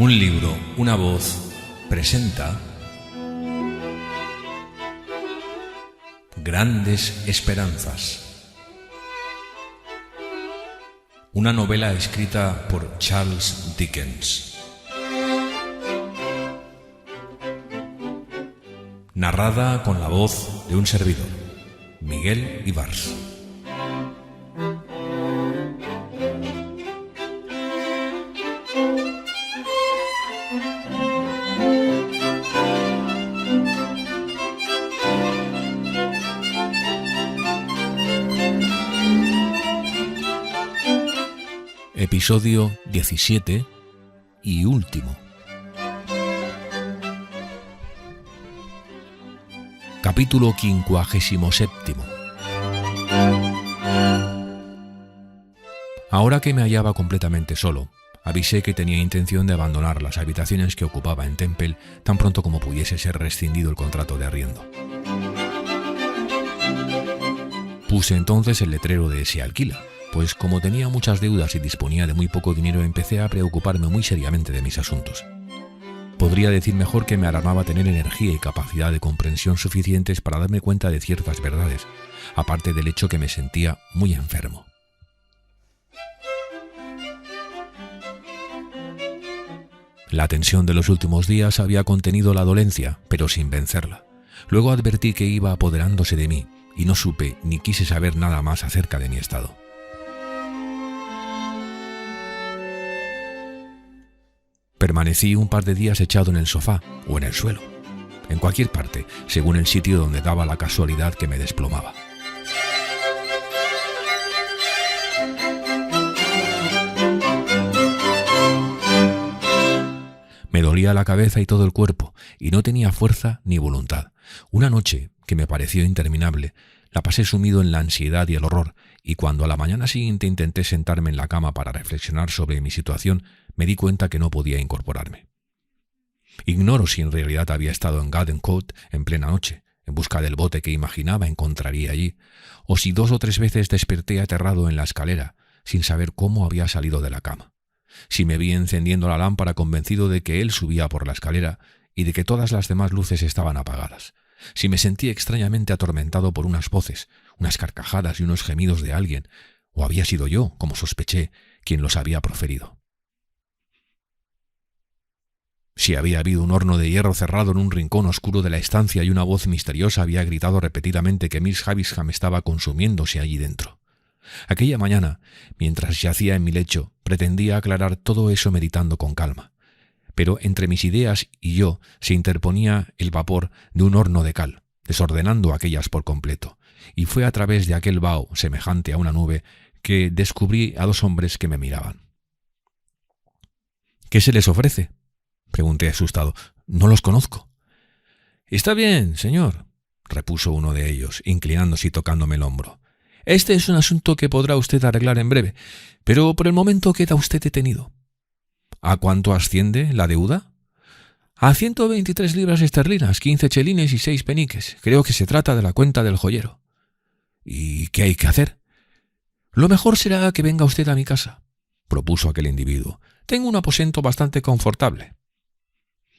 Un libro, una voz, presenta Grandes Esperanzas. Una novela escrita por Charles Dickens. Narrada con la voz de un servidor, Miguel Ibars. Episodio 17 y último. Capítulo 57. Ahora que me hallaba completamente solo, avisé que tenía intención de abandonar las habitaciones que ocupaba en Temple tan pronto como pudiese ser rescindido el contrato de arriendo. Puse entonces el letrero de "se alquila", pues como tenía muchas deudas y disponía de muy poco dinero, empecé a preocuparme muy seriamente de mis asuntos. Podría decir mejor que me alarmaba tener energía y capacidad de comprensión suficientes para darme cuenta de ciertas verdades, aparte del hecho que me sentía muy enfermo. La tensión de los últimos días había contenido la dolencia, pero sin vencerla. Luego advertí que iba apoderándose de mí, y no supe ni quise saber nada más acerca de mi estado. Permanecí un par de días echado en el sofá o en el suelo, en cualquier parte, según el sitio donde daba la casualidad que me desplomaba. Me dolía la cabeza y todo el cuerpo, y no tenía fuerza ni voluntad. Una noche, que me pareció interminable, la pasé sumido en la ansiedad y el horror, y cuando a la mañana siguiente intenté sentarme en la cama para reflexionar sobre mi situación, me di cuenta que no podía incorporarme. Ignoro si en realidad había estado en Garden Court en plena noche, en busca del bote que imaginaba encontraría allí, o si 2 o 3 veces desperté aterrado en la escalera, sin saber cómo había salido de la cama. Si me vi encendiendo la lámpara convencido de que él subía por la escalera y de que todas las demás luces estaban apagadas. Si me sentí extrañamente atormentado por unas voces, unas carcajadas y unos gemidos de alguien, o había sido yo, como sospeché, quien los había proferido. Si había habido un horno de hierro cerrado en un rincón oscuro de la estancia y una voz misteriosa había gritado repetidamente que Miss Havisham estaba consumiéndose allí dentro. Aquella mañana, mientras yacía en mi lecho, pretendía aclarar todo eso meditando con calma. Pero entre mis ideas y yo se interponía el vapor de un horno de cal, desordenando aquellas por completo, y fue a través de aquel vaho, semejante a una nube, que descubrí a 2 hombres que me miraban. «¿Qué se les ofrece?», pregunté asustado. «No los conozco». «Está bien, señor», repuso uno de ellos, inclinándose y tocándome el hombro. «Este es un asunto que podrá usted arreglar en breve, pero por el momento queda usted detenido». «¿A cuánto asciende la deuda?» «A 123 libras esterlinas, 15 chelines y 6 peniques. Creo que se trata de la cuenta del joyero». «¿Y qué hay que hacer?» «Lo mejor será que venga usted a mi casa», propuso aquel individuo. «Tengo un aposento bastante confortable».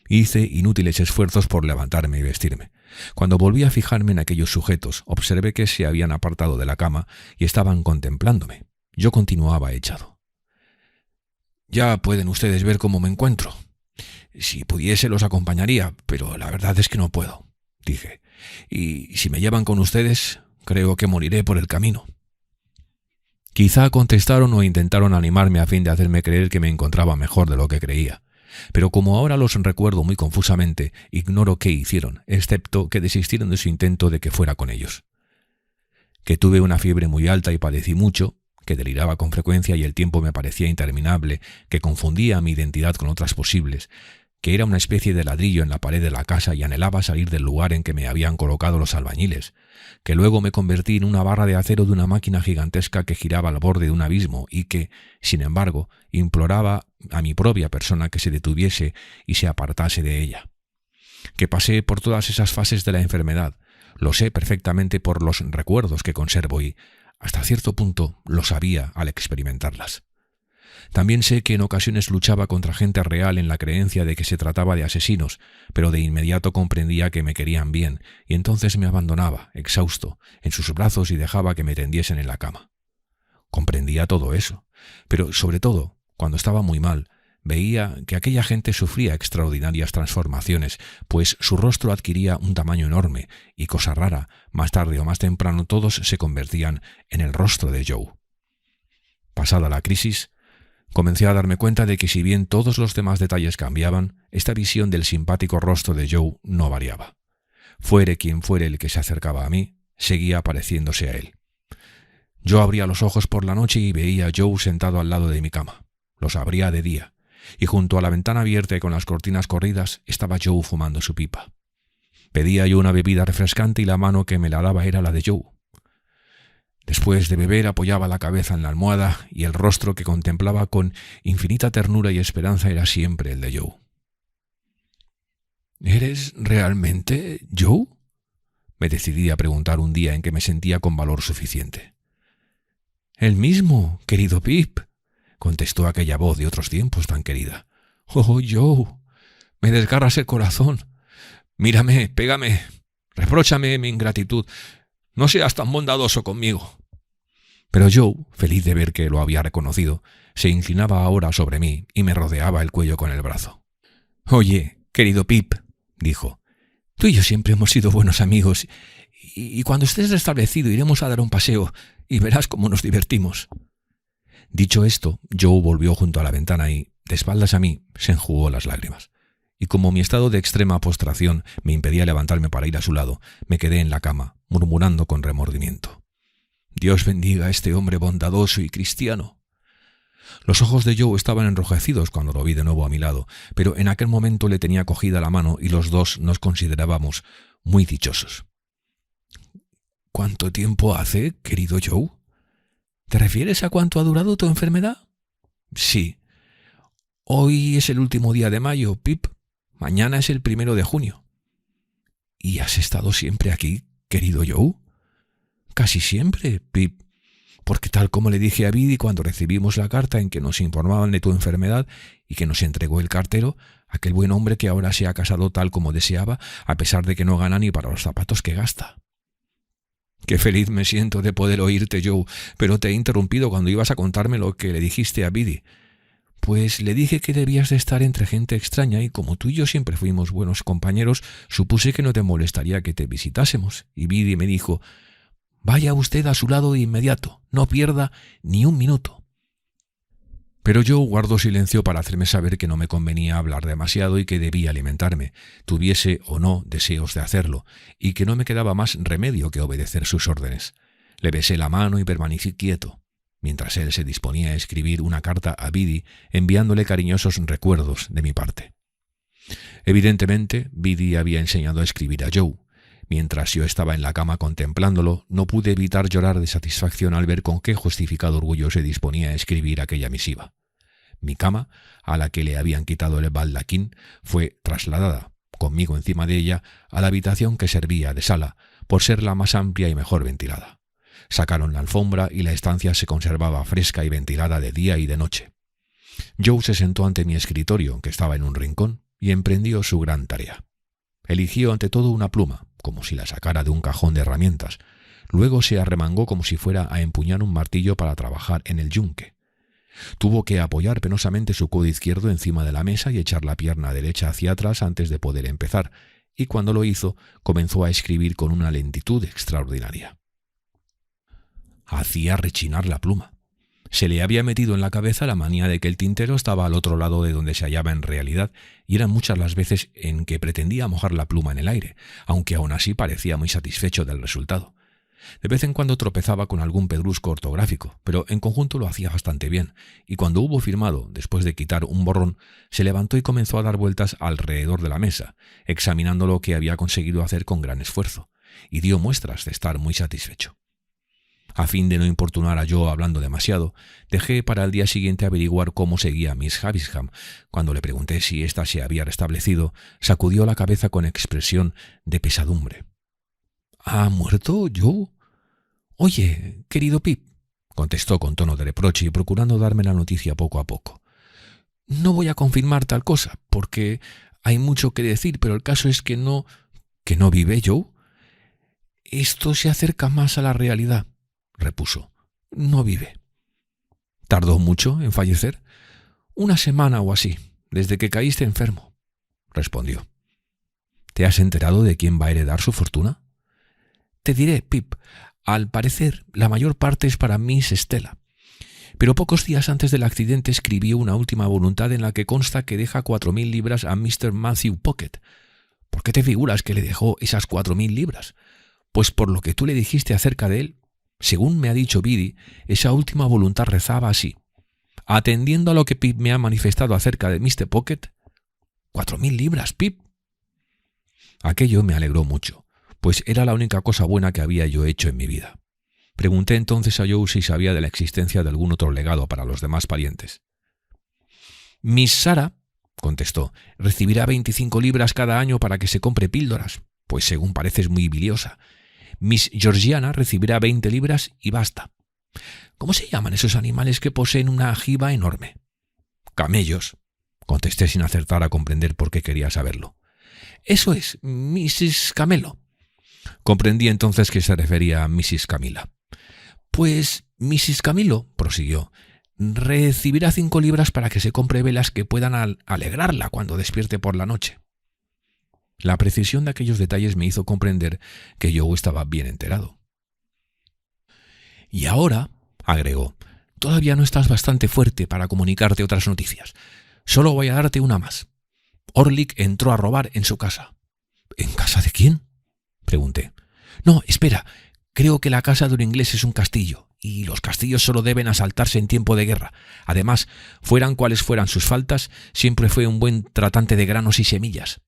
Hice inútiles esfuerzos por levantarme y vestirme. Cuando volví a fijarme en aquellos sujetos, observé que se habían apartado de la cama y estaban contemplándome. Yo continuaba echado. «Ya pueden ustedes ver cómo me encuentro. Si pudiese los acompañaría, pero la verdad es que no puedo», dije. «Y si me llevan con ustedes, creo que moriré por el camino». Quizá contestaron o intentaron animarme a fin de hacerme creer que me encontraba mejor de lo que creía. Pero como ahora los recuerdo muy confusamente, ignoro qué hicieron, excepto que desistieron de su intento de que fuera con ellos. Que tuve una fiebre muy alta y padecí mucho, que deliraba con frecuencia y el tiempo me parecía interminable, que confundía mi identidad con otras posibles, que era una especie de ladrillo en la pared de la casa y anhelaba salir del lugar en que me habían colocado los albañiles, que luego me convertí en una barra de acero de una máquina gigantesca que giraba al borde de un abismo y que, sin embargo, imploraba a mi propia persona que se detuviese y se apartase de ella. Que pasé por todas esas fases de la enfermedad, lo sé perfectamente por los recuerdos que conservo y, hasta cierto punto, lo sabía al experimentarlas. También sé que en ocasiones luchaba contra gente real en la creencia de que se trataba de asesinos, pero de inmediato comprendía que me querían bien, y entonces me abandonaba, exhausto, en sus brazos y dejaba que me tendiesen en la cama. Comprendía todo eso, pero sobre todo, cuando estaba muy mal, veía que aquella gente sufría extraordinarias transformaciones, pues su rostro adquiría un tamaño enorme y, cosa rara, más tarde o más temprano todos se convertían en el rostro de Joe. Pasada la crisis, comencé a darme cuenta de que si bien todos los demás detalles cambiaban, esta visión del simpático rostro de Joe no variaba. Fuere quien fuere el que se acercaba a mí, seguía pareciéndose a él. Yo abría los ojos por la noche y veía a Joe sentado al lado de mi cama. Los abría de día, y junto a la ventana abierta y con las cortinas corridas estaba Joe fumando su pipa. Pedía yo una bebida refrescante y la mano que me la daba era la de Joe. Después de beber apoyaba la cabeza en la almohada y el rostro que contemplaba con infinita ternura y esperanza era siempre el de Joe. ¿Eres realmente Joe?, me decidí a preguntar un día en que me sentía con valor suficiente. «El mismo, querido Pip», contestó aquella voz de otros tiempos tan querida. «Oh, Joe, me desgarras el corazón. Mírame, pégame, repróchame mi ingratitud. No seas tan bondadoso conmigo». Pero Joe, feliz de ver que lo había reconocido, se inclinaba ahora sobre mí y me rodeaba el cuello con el brazo. «Oye, querido Pip», dijo, «tú y yo siempre hemos sido buenos amigos, y cuando estés restablecido iremos a dar un paseo y verás cómo nos divertimos». Dicho esto, Joe volvió junto a la ventana y, de espaldas a mí, se enjugó las lágrimas. Y como mi estado de extrema postración me impedía levantarme para ir a su lado, me quedé en la cama, murmurando con remordimiento: «Dios bendiga a este hombre bondadoso y cristiano». Los ojos de Joe estaban enrojecidos cuando lo vi de nuevo a mi lado, pero en aquel momento le tenía cogida la mano y los dos nos considerábamos muy dichosos. «¿Cuánto tiempo hace, querido Joe? ¿Te refieres a cuánto ha durado tu enfermedad?» «Sí. Hoy es el último día de mayo, Pip. Mañana es el 1 de junio. ¿Y has estado siempre aquí, querido Joe?» «Casi siempre, Pip, porque tal como le dije a Biddy cuando recibimos la carta en que nos informaban de tu enfermedad y que nos entregó el cartero, aquel buen hombre que ahora se ha casado tal como deseaba, a pesar de que no gana ni para los zapatos que gasta». «Qué feliz me siento de poder oírte, Joe, pero te he interrumpido cuando ibas a contarme lo que le dijiste a Biddy». «Pues le dije que debías de estar entre gente extraña y como tú y yo siempre fuimos buenos compañeros, supuse que no te molestaría que te visitásemos. Y Biddy me dijo: vaya usted a su lado de inmediato, no pierda ni un minuto». Pero yo guardo silencio para hacerme saber que no me convenía hablar demasiado y que debía alimentarme, tuviese o no deseos de hacerlo, y que no me quedaba más remedio que obedecer sus órdenes. Le besé la mano y permanecí quieto, mientras él se disponía a escribir una carta a Biddy enviándole cariñosos recuerdos de mi parte. Evidentemente, Biddy había enseñado a escribir a Joe. Mientras yo estaba en la cama contemplándolo, no pude evitar llorar de satisfacción al ver con qué justificado orgullo se disponía a escribir aquella misiva. Mi cama, a la que le habían quitado el baldaquín, fue trasladada, conmigo encima de ella, a la habitación que servía de sala, por ser la más amplia y mejor ventilada. Sacaron la alfombra y la estancia se conservaba fresca y ventilada de día y de noche. Joe se sentó ante mi escritorio, que estaba en un rincón, y emprendió su gran tarea. Eligió ante todo una pluma, como si la sacara de un cajón de herramientas. Luego se arremangó como si fuera a empuñar un martillo para trabajar en el yunque. Tuvo que apoyar penosamente su codo izquierdo encima de la mesa y echar la pierna derecha hacia atrás antes de poder empezar, y cuando lo hizo, comenzó a escribir con una lentitud extraordinaria. Hacía rechinar la pluma. Se le había metido en la cabeza la manía de que el tintero estaba al otro lado de donde se hallaba en realidad, y eran muchas las veces en que pretendía mojar la pluma en el aire, aunque aún así parecía muy satisfecho del resultado. De vez en cuando tropezaba con algún pedrusco ortográfico, pero en conjunto lo hacía bastante bien, y cuando hubo firmado, después de quitar un borrón, se levantó y comenzó a dar vueltas alrededor de la mesa, examinando lo que había conseguido hacer con gran esfuerzo, y dio muestras de estar muy satisfecho. A fin de no importunar a Joe hablando demasiado, dejé para el día siguiente averiguar cómo seguía Miss Havisham. Cuando le pregunté si ésta se había restablecido, sacudió la cabeza con expresión de pesadumbre. «¿Ha muerto Joe? Oye, querido Pip, contestó con tono de reproche y procurando darme la noticia poco a poco. No voy a confirmar tal cosa, porque hay mucho que decir, pero el caso es que no... ¿Que no vive Joe? Esto se acerca más a la realidad, repuso. No vive. ¿Tardó mucho en fallecer? 1 semana o así, desde que caíste enfermo, respondió. ¿Te has enterado de quién va a heredar su fortuna? Te diré, Pip. Al parecer, la mayor parte es para Miss Stella. Pero pocos días antes del accidente escribió una última voluntad en la que consta que deja 4.000 libras a Mr. Matthew Pocket. ¿Por qué te figuras que le dejó esas 4.000 libras? Pues por lo que tú le dijiste acerca de él. Según me ha dicho Biddy, esa última voluntad rezaba así. Atendiendo a lo que Pip me ha manifestado acerca de Mr. Pocket, 4.000 libras, Pip. Aquello me alegró mucho, pues era la única cosa buena que había yo hecho en mi vida. Pregunté entonces a Joe si sabía de la existencia de algún otro legado para los demás parientes. Miss Sarah, contestó, recibirá 25 libras cada año para que se compre píldoras, pues según parece es muy biliosa. Miss Georgiana recibirá 20 libras y basta. ¿Cómo se llaman esos animales que poseen una jiba enorme? Camellos, contesté sin acertar a comprender por qué quería saberlo. Eso es, Mrs. Camelo. Comprendí entonces que se refería a Mrs. Camila. Pues Mrs. Camilo, prosiguió, recibirá 5 libras para que se compre velas que puedan alegrarla cuando despierte por la noche. La precisión de aquellos detalles me hizo comprender que yo estaba bien enterado. Y ahora, agregó, todavía no estás bastante fuerte para comunicarte otras noticias. Solo voy a darte una más. Orlick entró a robar en su casa. ¿En casa de quién?, pregunté. No, espera. Creo que la casa de un inglés es un castillo, y los castillos solo deben asaltarse en tiempo de guerra. Además, fueran cuales fueran sus faltas, siempre fue un buen tratante de granos y semillas.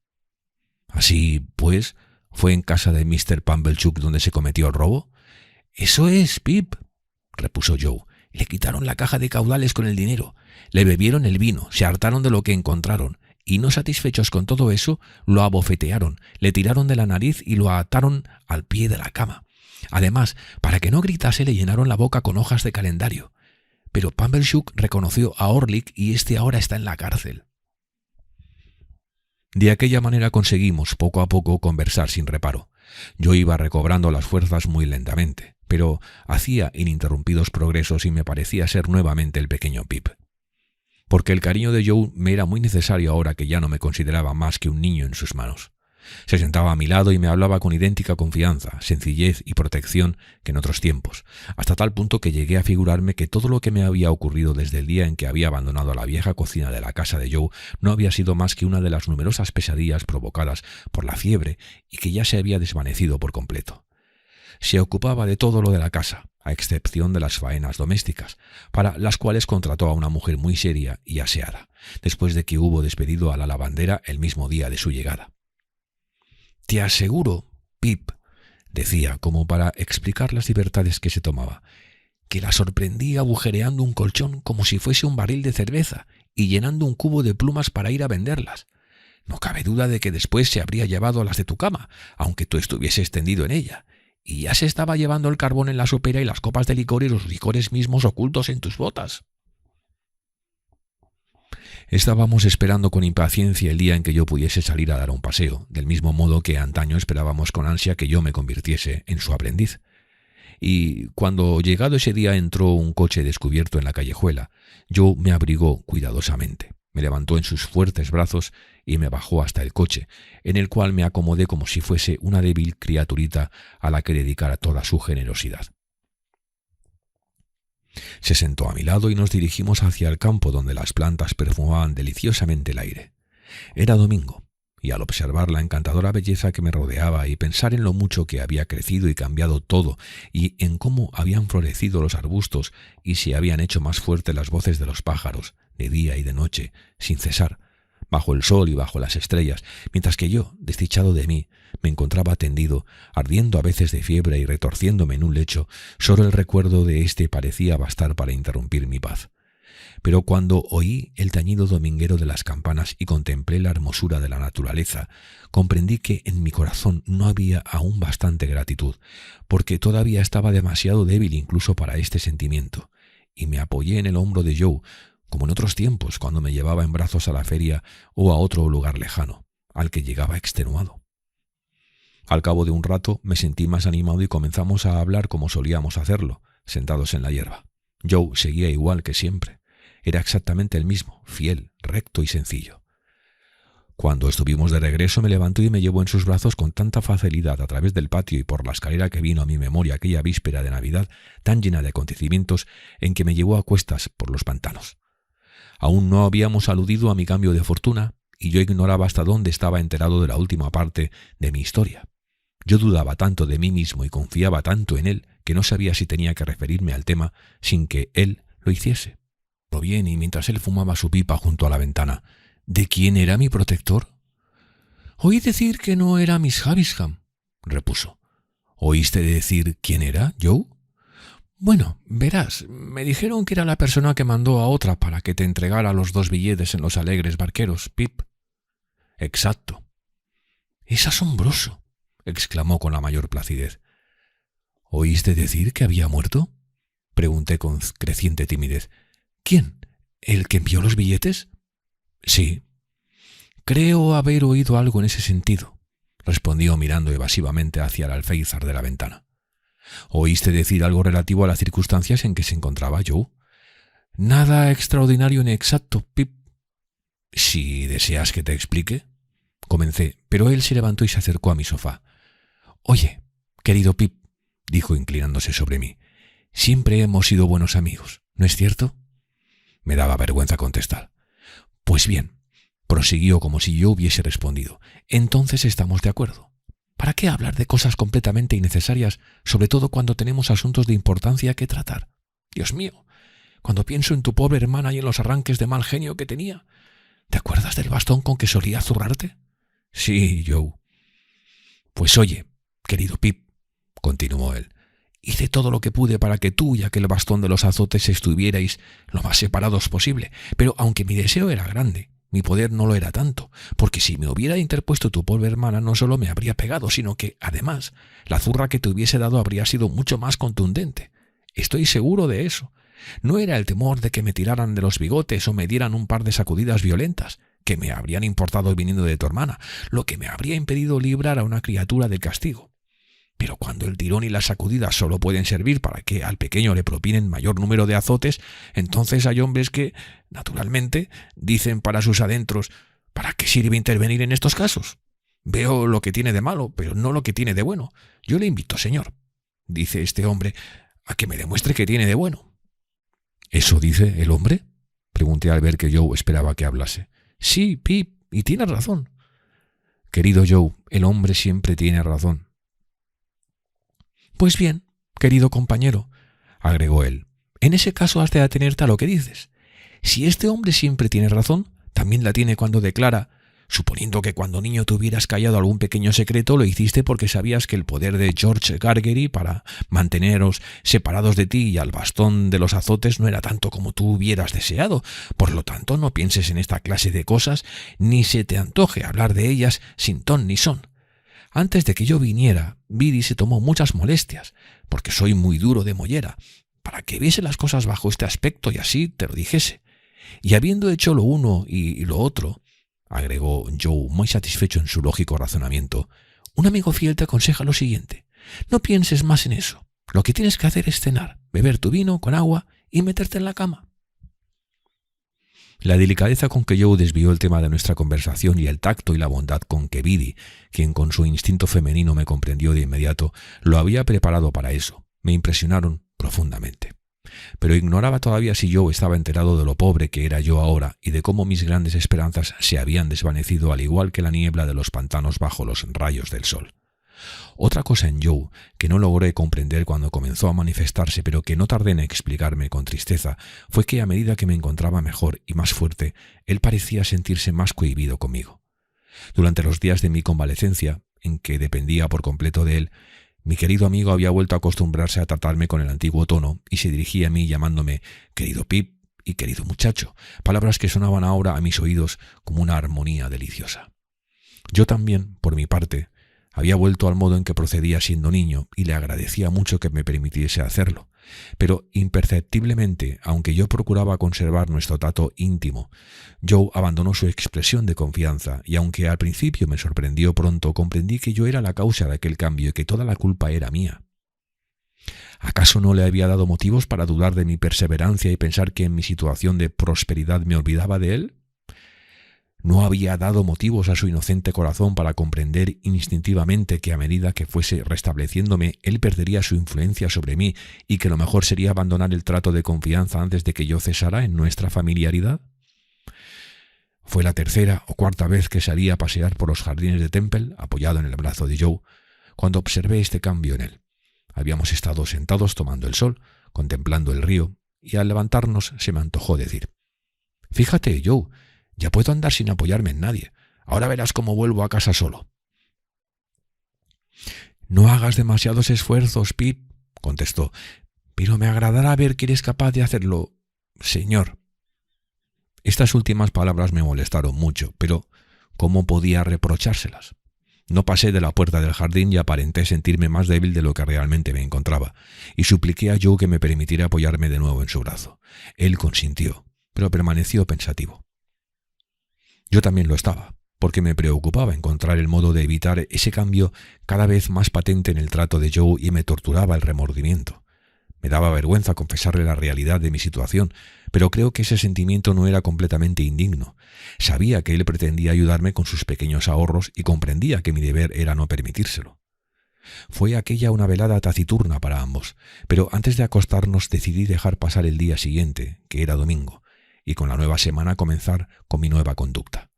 Así, pues, ¿fue en casa de Mr. Pumblechook donde se cometió el robo? Eso es, Pip, repuso Joe. Le quitaron la caja de caudales con el dinero, le bebieron el vino, se hartaron de lo que encontraron, y no satisfechos con todo eso, lo abofetearon, le tiraron de la nariz y lo ataron al pie de la cama. Además, para que no gritase, le llenaron la boca con hojas de calendario. Pero Pumblechook reconoció a Orlick y éste ahora está en la cárcel. De aquella manera conseguimos poco a poco conversar sin reparo. Yo iba recobrando las fuerzas muy lentamente, pero hacía ininterrumpidos progresos y me parecía ser nuevamente el pequeño Pip. Porque el cariño de Joe me era muy necesario ahora que ya no me consideraba más que un niño en sus manos. Se sentaba a mi lado y me hablaba con idéntica confianza, sencillez y protección que en otros tiempos, hasta tal punto que llegué a figurarme que todo lo que me había ocurrido desde el día en que había abandonado la vieja cocina de la casa de Joe no había sido más que una de las numerosas pesadillas provocadas por la fiebre y que ya se había desvanecido por completo. Se ocupaba de todo lo de la casa, a excepción de las faenas domésticas, para las cuales contrató a una mujer muy seria y aseada, después de que hubo despedido a la lavandera el mismo día de su llegada. Te aseguro, Pip, decía, como para explicar las libertades que se tomaba, que la sorprendí agujereando un colchón como si fuese un barril de cerveza y llenando un cubo de plumas para ir a venderlas. No cabe duda de que después se habría llevado las de tu cama, aunque tú estuvieses tendido en ella, y ya se estaba llevando el carbón en la sopera y las copas de licor y los licores mismos ocultos en tus botas. Estábamos esperando con impaciencia el día en que yo pudiese salir a dar un paseo, del mismo modo que antaño esperábamos con ansia que yo me convirtiese en su aprendiz. Y cuando llegado ese día entró un coche descubierto en la callejuela, Joe me abrigó cuidadosamente, me levantó en sus fuertes brazos y me bajó hasta el coche, en el cual me acomodé como si fuese una débil criaturita a la que dedicara toda su generosidad. Se sentó a mi lado y nos dirigimos hacia el campo donde las plantas perfumaban deliciosamente el aire. Era domingo, y al observar la encantadora belleza que me rodeaba y pensar en lo mucho que había crecido y cambiado todo, y en cómo habían florecido los arbustos y se habían hecho más fuertes las voces de los pájaros, de día y de noche, sin cesar, bajo el sol y bajo las estrellas, mientras que yo, desdichado de mí, me encontraba tendido, ardiendo a veces de fiebre y retorciéndome en un lecho, solo el recuerdo de éste parecía bastar para interrumpir mi paz. pero cuando oí el tañido dominguero de las campanas y contemplé la hermosura de la naturaleza, comprendí que en mi corazón no había aún bastante gratitud, porque todavía estaba demasiado débil incluso para este sentimiento, y me apoyé en el hombro de Joe, como en otros tiempos cuando me llevaba en brazos a la feria o a otro lugar lejano, al que llegaba extenuado. Al cabo de un rato me sentí más animado y comenzamos a hablar como solíamos hacerlo, sentados en la hierba. Joe seguía igual que siempre. Era exactamente el mismo, fiel, recto y sencillo. Cuando estuvimos de regreso me levantó y me llevó en sus brazos con tanta facilidad a través del patio y por la escalera que vino a mi memoria aquella víspera de Navidad tan llena de acontecimientos en que me llevó a cuestas por los pantanos. Aún no habíamos aludido a mi cambio de fortuna y yo ignoraba hasta dónde estaba enterado de la última parte de mi historia. Yo dudaba tanto de mí mismo y confiaba tanto en él que no sabía si tenía que referirme al tema sin que él lo hiciese. Lo bien, y mientras él fumaba su pipa junto a la ventana, ¿de quién era mi protector? Oí decir que no era Miss Havisham, repuso. ¿Oíste decir quién era, Joe? Bueno, verás, me dijeron que era la persona que mandó a otra para que te entregara los 2 billetes en los alegres barqueros, Pip. Exacto. Es asombroso, exclamó con la mayor placidez. ¿Oíste decir que había muerto? Pregunté con creciente timidez. ¿Quién? ¿El que envió los billetes? Sí. Creo haber oído algo en ese sentido, respondió mirando evasivamente hacia el alféizar de la ventana. ¿Oíste decir algo relativo a las circunstancias en que se encontraba Joe? Nada extraordinario ni exacto, Pip. Si deseas que te explique, comencé, pero él se levantó y se acercó a mi sofá. Oye, querido Pip, dijo inclinándose sobre mí, siempre hemos sido buenos amigos, ¿no es cierto? Me daba vergüenza contestar. Pues bien, prosiguió como si yo hubiese respondido, entonces estamos de acuerdo. ¿Para qué hablar de cosas completamente innecesarias, sobre todo cuando tenemos asuntos de importancia que tratar? Dios mío, cuando pienso en tu pobre hermana y en los arranques de mal genio que tenía, ¿te acuerdas del bastón con que solía zurrarte? Sí, Joe. Pues oye, querido Pip, continuó él, hice todo lo que pude para que tú y aquel bastón de los azotes estuvierais lo más separados posible, pero aunque mi deseo era grande, mi poder no lo era tanto, porque si me hubiera interpuesto tu pobre hermana no solo me habría pegado, sino que, además, la zurra que te hubiese dado habría sido mucho más contundente. Estoy seguro de eso. No era el temor de que me tiraran de los bigotes o me dieran un par de sacudidas violentas, que me habrían importado viniendo de tu hermana, lo que me habría impedido librar a una criatura del castigo. Pero cuando el tirón y las sacudidas solo pueden servir para que al pequeño le propinen mayor número de azotes, entonces hay hombres que, naturalmente, dicen para sus adentros, ¿para qué sirve intervenir en estos casos? Veo lo que tiene de malo, pero no lo que tiene de bueno. Yo le invito, señor, dice este hombre, a que me demuestre que tiene de bueno. ¿Eso dice el hombre? Pregunté al ver que Joe esperaba que hablase. Sí, Pip, y tiene razón. Querido Joe, el hombre siempre tiene razón. Pues bien, querido compañero, agregó él, en ese caso has de atenerte a lo que dices. Si este hombre siempre tiene razón, también la tiene cuando declara, suponiendo que cuando niño te hubieras callado algún pequeño secreto, lo hiciste porque sabías que el poder de George Gargery para manteneros separados de ti y al bastón de los azotes no era tanto como tú hubieras deseado. Por lo tanto, no pienses en esta clase de cosas, ni se te antoje hablar de ellas sin ton ni son. Antes de que yo viniera, Biddy se tomó muchas molestias, porque soy muy duro de mollera, para que viese las cosas bajo este aspecto y así te lo dijese. Y habiendo hecho lo uno y lo otro, agregó Joe muy satisfecho en su lógico razonamiento, un amigo fiel te aconseja lo siguiente. No pienses más en eso. Lo que tienes que hacer es cenar, beber tu vino con agua y meterte en la cama. La delicadeza con que Joe desvió el tema de nuestra conversación y el tacto y la bondad con que Biddy, quien con su instinto femenino me comprendió de inmediato, lo había preparado para eso, me impresionaron profundamente. Pero ignoraba todavía si Joe estaba enterado de lo pobre que era yo ahora y de cómo mis grandes esperanzas se habían desvanecido al igual que la niebla de los pantanos bajo los rayos del sol. Otra cosa en Joe que no logré comprender cuando comenzó a manifestarse, pero que no tardé en explicarme con tristeza, fue que a medida que me encontraba mejor y más fuerte, él parecía sentirse más cohibido conmigo. Durante los días de mi convalecencia, en que dependía por completo de él, mi querido amigo había vuelto a acostumbrarse a tratarme con el antiguo tono y se dirigía a mí llamándome «querido Pip» y querido muchacho, palabras que sonaban ahora a mis oídos como una armonía deliciosa. Yo también, por mi parte, había vuelto al modo en que procedía siendo niño y le agradecía mucho que me permitiese hacerlo, pero imperceptiblemente, aunque yo procuraba conservar nuestro trato íntimo, Joe abandonó su expresión de confianza y aunque al principio me sorprendió pronto, comprendí que yo era la causa de aquel cambio y que toda la culpa era mía. ¿Acaso no le había dado motivos para dudar de mi perseverancia y pensar que en mi situación de prosperidad me olvidaba de él? ¿No había dado motivos a su inocente corazón para comprender instintivamente que a medida que fuese restableciéndome él perdería su influencia sobre mí y que lo mejor sería abandonar el trato de confianza antes de que yo cesara en nuestra familiaridad? Fue la tercera o cuarta vez que salí a pasear por los jardines de Temple, apoyado en el brazo de Joe, cuando observé este cambio en él. Habíamos estado sentados tomando el sol, contemplando el río, y al levantarnos se me antojó decir: «Fíjate, Joe, ya puedo andar sin apoyarme en nadie. Ahora verás cómo vuelvo a casa solo». «No hagas demasiados esfuerzos, Pip», contestó, «pero me agradará ver que eres capaz de hacerlo, señor». Estas últimas palabras me molestaron mucho, pero ¿cómo podía reprochárselas? No pasé de la puerta del jardín y aparenté sentirme más débil de lo que realmente me encontraba, y supliqué a Joe que me permitiera apoyarme de nuevo en su brazo. Él consintió, pero permaneció pensativo. Yo también lo estaba, porque me preocupaba encontrar el modo de evitar ese cambio cada vez más patente en el trato de Joe y me torturaba el remordimiento. Me daba vergüenza confesarle la realidad de mi situación, pero creo que ese sentimiento no era completamente indigno. Sabía que él pretendía ayudarme con sus pequeños ahorros y comprendía que mi deber era no permitírselo. Fue aquella una velada taciturna para ambos, pero antes de acostarnos decidí dejar pasar el día siguiente, que era domingo, y con la nueva semana comenzar con mi nueva conducta.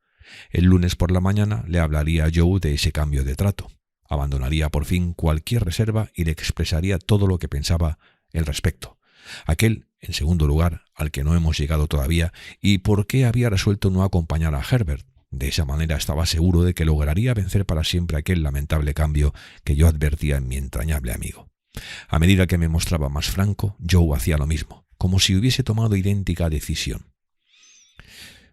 El lunes por la mañana le hablaría a Joe de ese cambio de trato. Abandonaría por fin cualquier reserva y le expresaría todo lo que pensaba al respecto. Aquel, en segundo lugar, al que no hemos llegado todavía, y por qué había resuelto no acompañar a Herbert. De esa manera estaba seguro de que lograría vencer para siempre aquel lamentable cambio que yo advertía en mi entrañable amigo. A medida que me mostraba más franco, Joe hacía lo mismo, como si hubiese tomado idéntica decisión.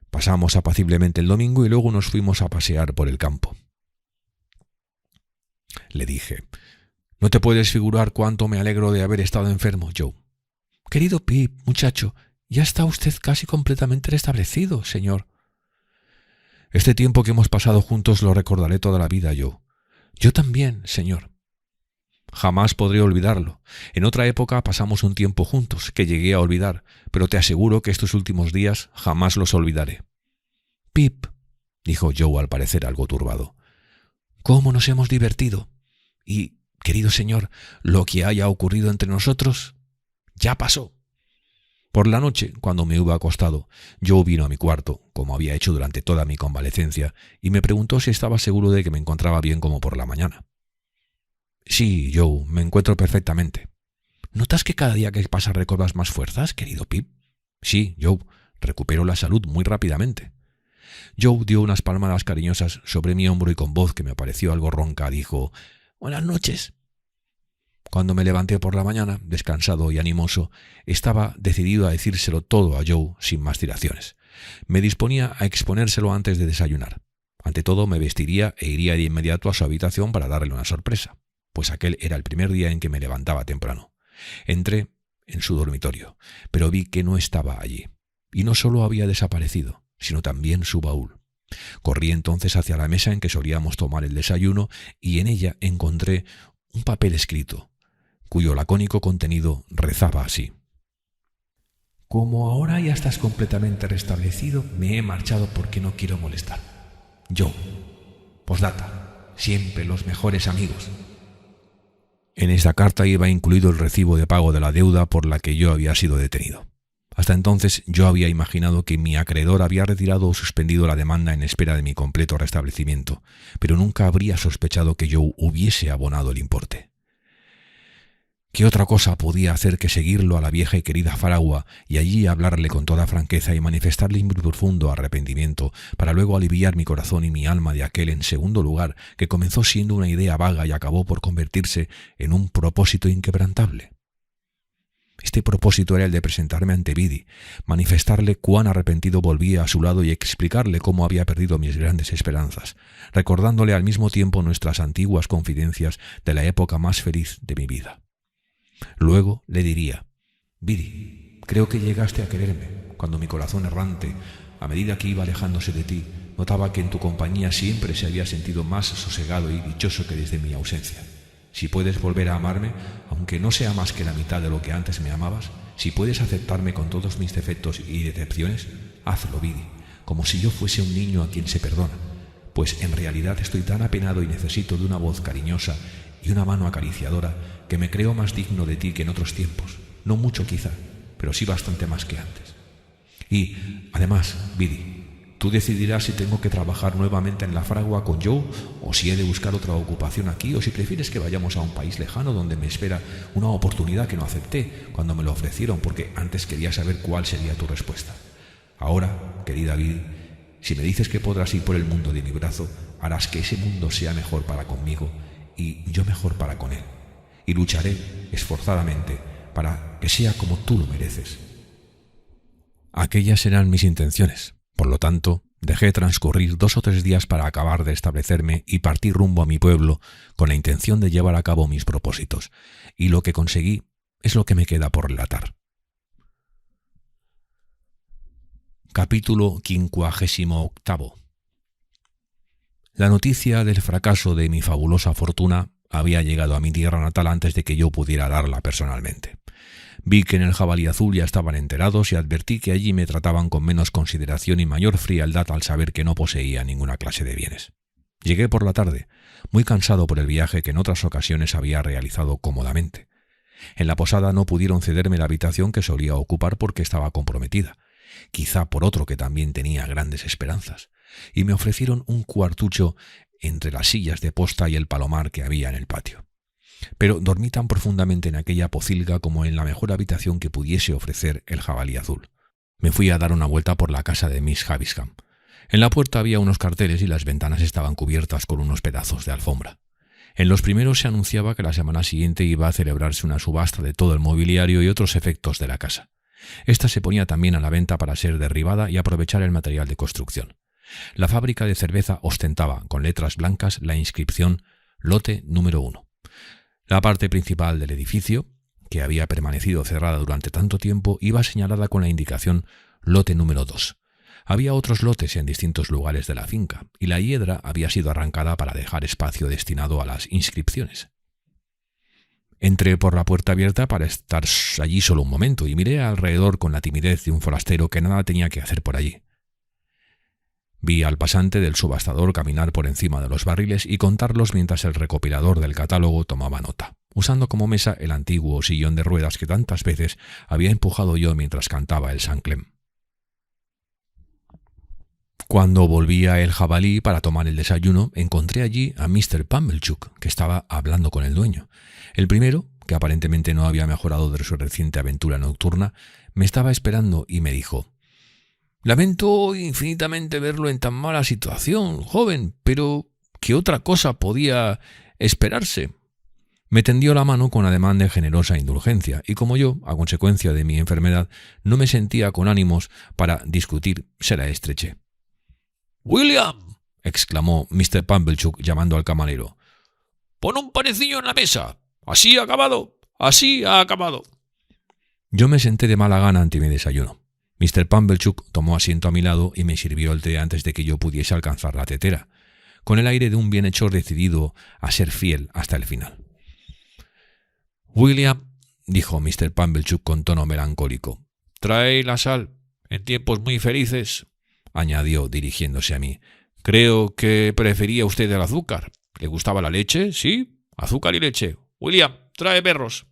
Pasamos apaciblemente el domingo y luego nos fuimos a pasear por el campo. Le dije: «No te puedes figurar cuánto me alegro de haber estado enfermo, Joe». «Querido Pip, muchacho, ya está usted casi completamente restablecido, señor». «Este tiempo que hemos pasado juntos lo recordaré toda la vida, Joe». «Yo también, señor». «Jamás podré olvidarlo. En otra época pasamos un tiempo juntos que llegué a olvidar, pero te aseguro que estos últimos días jamás los olvidaré». «Pip», dijo Joe al parecer algo turbado, «¿cómo nos hemos divertido? Y, querido señor, lo que haya ocurrido entre nosotros ya pasó». Por la noche, cuando me hube acostado, Joe vino a mi cuarto, como había hecho durante toda mi convalecencia, y me preguntó si estaba seguro de que me encontraba bien como por la mañana. «Sí, Joe, me encuentro perfectamente». «¿Notas que cada día que pasa recobras más fuerzas, querido Pip?» «Sí, Joe, recupero la salud muy rápidamente». Joe dio unas palmadas cariñosas sobre mi hombro y con voz que me pareció algo ronca dijo: «Buenas noches». Cuando me levanté por la mañana, descansado y animoso, estaba decidido a decírselo todo a Joe sin más dilaciones. Me disponía a exponérselo antes de desayunar. Ante todo me vestiría e iría de inmediato a su habitación para darle una sorpresa, pues aquel era el primer día en que me levantaba temprano. Entré en su dormitorio, pero vi que no estaba allí. Y no solo había desaparecido, sino también su baúl. Corrí entonces hacia la mesa en que solíamos tomar el desayuno y en ella encontré un papel escrito, cuyo lacónico contenido rezaba así: «Como ahora ya estás completamente restablecido, me he marchado porque no quiero molestar. Joe. Postdata. Siempre los mejores amigos». En esta carta iba incluido el recibo de pago de la deuda por la que yo había sido detenido. Hasta entonces yo había imaginado que mi acreedor había retirado o suspendido la demanda en espera de mi completo restablecimiento, pero nunca habría sospechado que yo hubiese abonado el importe. ¿Qué otra cosa podía hacer que seguirlo a la vieja y querida Faragua y allí hablarle con toda franqueza y manifestarle mi profundo arrepentimiento para luego aliviar mi corazón y mi alma de aquel, en segundo lugar, que comenzó siendo una idea vaga y acabó por convertirse en un propósito inquebrantable? Este propósito era el de presentarme ante Biddy, manifestarle cuán arrepentido volvía a su lado y explicarle cómo había perdido mis grandes esperanzas, recordándole al mismo tiempo nuestras antiguas confidencias de la época más feliz de mi vida. Luego le diría: Biddy, creo que llegaste a quererme, cuando mi corazón errante, a medida que iba alejándose de ti, notaba que en tu compañía siempre se había sentido más sosegado y dichoso que desde mi ausencia. Si puedes volver a amarme, aunque no sea más que la mitad de lo que antes me amabas, si puedes aceptarme con todos mis defectos y decepciones, hazlo, Biddy, como si yo fuese un niño a quien se perdona, pues en realidad estoy tan apenado y necesito de una voz cariñosa y una mano acariciadora que me creo más digno de ti que en otros tiempos, no mucho quizá, pero sí bastante más que antes. Y, además, Biddy, tú decidirás si tengo que trabajar nuevamente en la fragua con Joe, o si he de buscar otra ocupación aquí, o si prefieres que vayamos a un país lejano donde me espera una oportunidad que no acepté cuando me lo ofrecieron, porque antes quería saber cuál sería tu respuesta. Ahora, querida Biddy, si me dices que podrás ir por el mundo de mi brazo, harás que ese mundo sea mejor para conmigo y yo mejor para con él. Y lucharé esforzadamente para que sea como tú lo mereces. Aquellas eran mis intenciones. Por lo tanto, dejé transcurrir 2 o 3 días para acabar de establecerme y partir rumbo a mi pueblo con la intención de llevar a cabo mis propósitos, y lo que conseguí es lo que me queda por relatar. Capítulo 58. La noticia del fracaso de mi fabulosa fortuna había llegado a mi tierra natal antes de que yo pudiera darla personalmente. Vi que en el Jabalí Azul ya estaban enterados y advertí que allí me trataban con menos consideración y mayor frialdad al saber que no poseía ninguna clase de bienes. Llegué por la tarde, muy cansado por el viaje que en otras ocasiones había realizado cómodamente. En la posada no pudieron cederme la habitación que solía ocupar porque estaba comprometida, quizá por otro que también tenía grandes esperanzas, y me ofrecieron un cuartucho entre las sillas de posta y el palomar que había en el patio. Pero dormí tan profundamente en aquella pocilga como en la mejor habitación que pudiese ofrecer el Jabalí Azul. Me fui a dar una vuelta por la casa de Miss Havisham. En la puerta había unos carteles y las ventanas estaban cubiertas con unos pedazos de alfombra. En los primeros se anunciaba que la semana siguiente iba a celebrarse una subasta de todo el mobiliario y otros efectos de la casa. Esta se ponía también a la venta para ser derribada y aprovechar el material de construcción. La fábrica de cerveza ostentaba, con letras blancas, la inscripción «Lote número 1». La parte principal del edificio, que había permanecido cerrada durante tanto tiempo, iba señalada con la indicación «Lote número 2». Había otros lotes en distintos lugares de la finca, y la hiedra había sido arrancada para dejar espacio destinado a las inscripciones. Entré por la puerta abierta para estar allí solo un momento y miré alrededor con la timidez de un forastero que nada tenía que hacer por allí. Vi al pasante del subastador caminar por encima de los barriles y contarlos mientras el recopilador del catálogo tomaba nota, usando como mesa el antiguo sillón de ruedas que tantas veces había empujado yo mientras cantaba el San Clem. Cuando volví a El Jabalí para tomar el desayuno, encontré allí a Mr. Pumblechook, que estaba hablando con el dueño. El primero, que aparentemente no había mejorado de su reciente aventura nocturna, me estaba esperando y me dijo: «Lamento infinitamente verlo en tan mala situación, joven, pero ¿qué otra cosa podía esperarse?». Me tendió la mano con ademán de generosa indulgencia, y como yo, a consecuencia de mi enfermedad, no me sentía con ánimos para discutir, se la estreché. «William», exclamó Mr. Pumblechook llamando al camarero, «pon un panecillo en la mesa. Así ha acabado, así ha acabado». Yo me senté de mala gana ante mi desayuno. Mr. Pumblechook tomó asiento a mi lado y me sirvió el té antes de que yo pudiese alcanzar la tetera, con el aire de un bienhechor decidido a ser fiel hasta el final. «William», dijo Mr. Pumblechook con tono melancólico, «trae la sal. En tiempos muy felices», añadió dirigiéndose a mí, «creo que prefería usted el azúcar. ¿Le gustaba la leche? Sí, azúcar y leche. William, trae berros».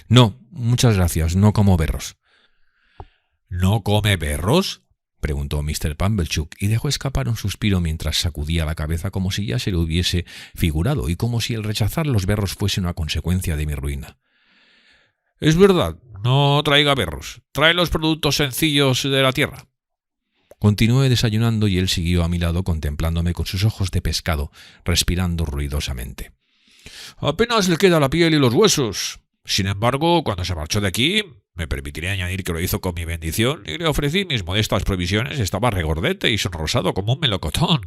«No, muchas gracias, no como berros». «¿No come berros?», preguntó Mr. Pumblechook y dejó escapar un suspiro mientras sacudía la cabeza como si ya se lo hubiese figurado y como si el rechazar los berros fuese una consecuencia de mi ruina. «Es verdad, no traiga berros. Trae los productos sencillos de la tierra». Continué desayunando y él siguió a mi lado contemplándome con sus ojos de pescado, respirando ruidosamente. «Apenas le queda la piel y los huesos. Sin embargo, cuando se marchó de aquí, me permitiré añadir que lo hizo con mi bendición y le ofrecí mis modestas provisiones. Estaba regordete y sonrosado como un melocotón.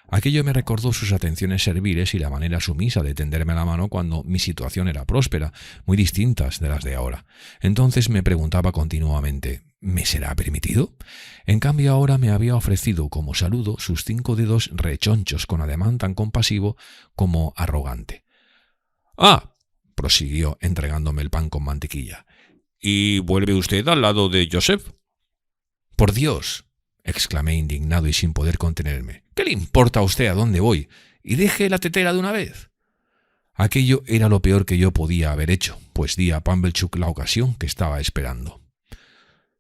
Aquello me recordó sus atenciones serviles y la manera sumisa de tenderme la mano cuando mi situación era próspera, muy distintas de las de ahora. Entonces me preguntaba continuamente, ¿me será permitido? En cambio ahora me había ofrecido como saludo sus 5 dedos rechonchos con ademán tan compasivo como arrogante. «Ah», prosiguió entregándome el pan con mantequilla. «¿y vuelve usted al lado de Joseph?» «Por Dios», exclamé indignado y sin poder contenerme. «¿Qué le importa a usted a dónde voy? Y deje la tetera de una vez». Aquello era lo peor que yo podía haber hecho, pues di a Pumblechook la ocasión que estaba esperando.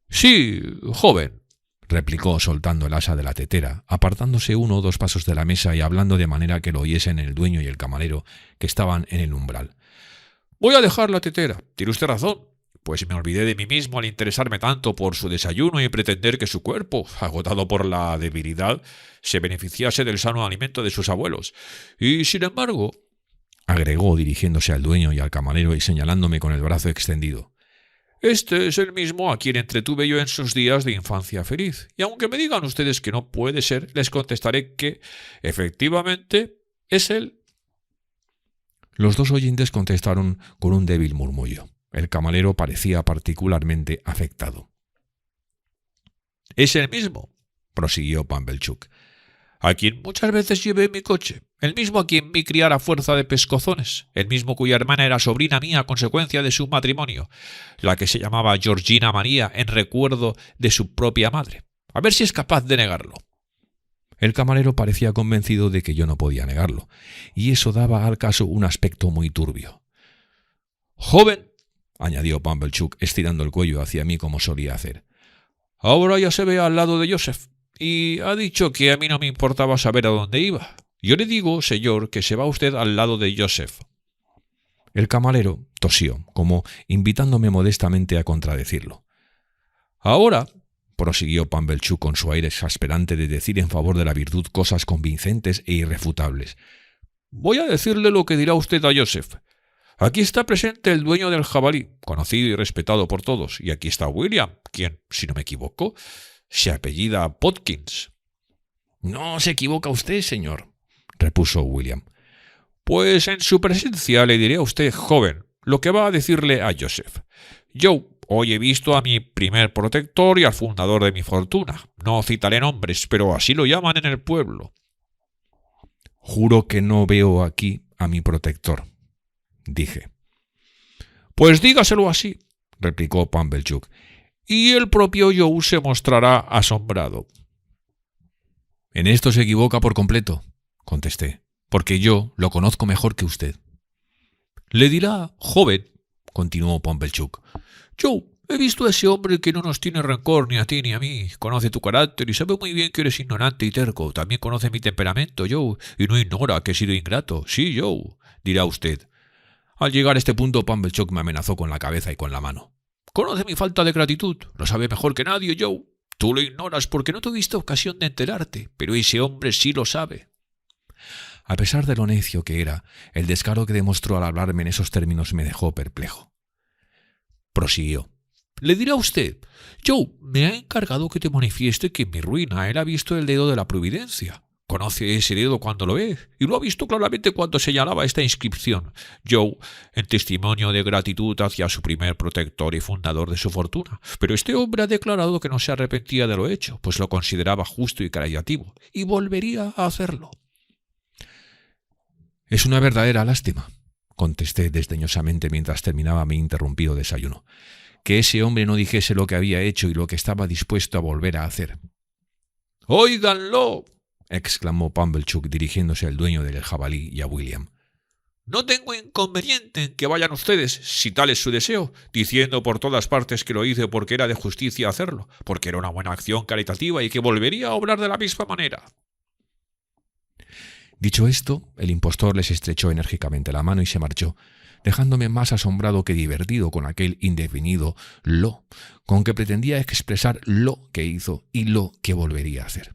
«Sí, joven», replicó soltando el asa de la tetera, apartándose 1 o 2 pasos de la mesa y hablando de manera que lo oyesen el dueño y el camarero que estaban en el umbral. «voy a dejar la tetera. Tiene usted razón, pues me olvidé de mí mismo al interesarme tanto por su desayuno y pretender que su cuerpo, agotado por la debilidad, se beneficiase del sano alimento de sus abuelos. Y, sin embargo», agregó dirigiéndose al dueño y al camarero y señalándome con el brazo extendido, «este es el mismo a quien entretuve yo en sus días de infancia feliz. Y aunque me digan ustedes que no puede ser, les contestaré que, efectivamente, es él». Los 2 oyentes contestaron con un débil murmullo. El camarero parecía particularmente afectado. «Es el mismo», prosiguió Pumblechook, «a quien muchas veces llevé en mi coche, el mismo a quien vi criar a fuerza de pescozones, el mismo cuya hermana era sobrina mía a consecuencia de su matrimonio, la que se llamaba Georgina María en recuerdo de su propia madre. A ver si es capaz de negarlo». El camarero parecía convencido de que yo no podía negarlo, y eso daba al caso un aspecto muy turbio. «Joven», añadió Pumblechook, estirando el cuello hacia mí como solía hacer, «ahora ya se ve al lado de Joseph, y ha dicho que a mí no me importaba saber a dónde iba. Yo le digo, señor, que se va usted al lado de Joseph». El camarero tosió, como invitándome modestamente a contradecirlo. «Ahora», prosiguió Pumblechook con su aire exasperante de decir en favor de la virtud cosas convincentes e irrefutables, «voy a decirle lo que dirá usted a Joseph. Aquí está presente el dueño del jabalí, conocido y respetado por todos, y aquí está William, quien, si no me equivoco, se apellida Podkins». «No se equivoca usted, señor», repuso William. «Pues en su presencia le diré a usted, joven, lo que va a decirle a Joseph. Yo hoy he visto a mi primer protector y al fundador de mi fortuna. No citaré nombres, pero así lo llaman en el pueblo». «Juro que no veo aquí a mi protector», dije. «Pues dígaselo así», replicó Pumblechook, «y el propio Joe se mostrará asombrado». «En esto se equivoca por completo», contesté, «porque yo lo conozco mejor que usted». «Le dirá, joven», continuó Pumblechook, «Joe, he visto a ese hombre que no nos tiene rencor ni a ti ni a mí. Conoce tu carácter y sabe muy bien que eres ignorante y terco. También conoce mi temperamento, Joe, y no ignora que he sido ingrato. Sí, Joe», dirá usted. Al llegar a este punto, Pumblechook me amenazó con la cabeza y con la mano. «Conoce mi falta de gratitud. Lo sabe mejor que nadie, Joe. Tú lo ignoras porque no tuviste ocasión de enterarte, pero ese hombre sí lo sabe». A pesar de lo necio que era, el descaro que demostró al hablarme en esos términos me dejó perplejo. Prosiguió. «Le dirá usted, Joe me ha encargado que te manifieste que en mi ruina él ha visto el dedo de la providencia. Conoce ese dedo cuando lo ve, y lo ha visto claramente cuando señalaba esta inscripción: Joe, en testimonio de gratitud hacia su primer protector y fundador de su fortuna. Pero este hombre ha declarado que no se arrepentía de lo hecho, pues lo consideraba justo y caritativo, y volvería a hacerlo». «Es una verdadera lástima», contesté desdeñosamente mientras terminaba mi interrumpido desayuno, «que ese hombre no dijese lo que había hecho y lo que estaba dispuesto a volver a hacer». «¡Óiganlo!», exclamó Pumblechook dirigiéndose al dueño del jabalí y a William. «No tengo inconveniente en que vayan ustedes, si tal es su deseo, diciendo por todas partes que lo hice porque era de justicia hacerlo, porque era una buena acción caritativa y que volvería a obrar de la misma manera». Dicho esto, el impostor les estrechó enérgicamente la mano y se marchó, dejándome más asombrado que divertido con aquel indefinido «lo», con que pretendía expresar lo que hizo y lo que volvería a hacer.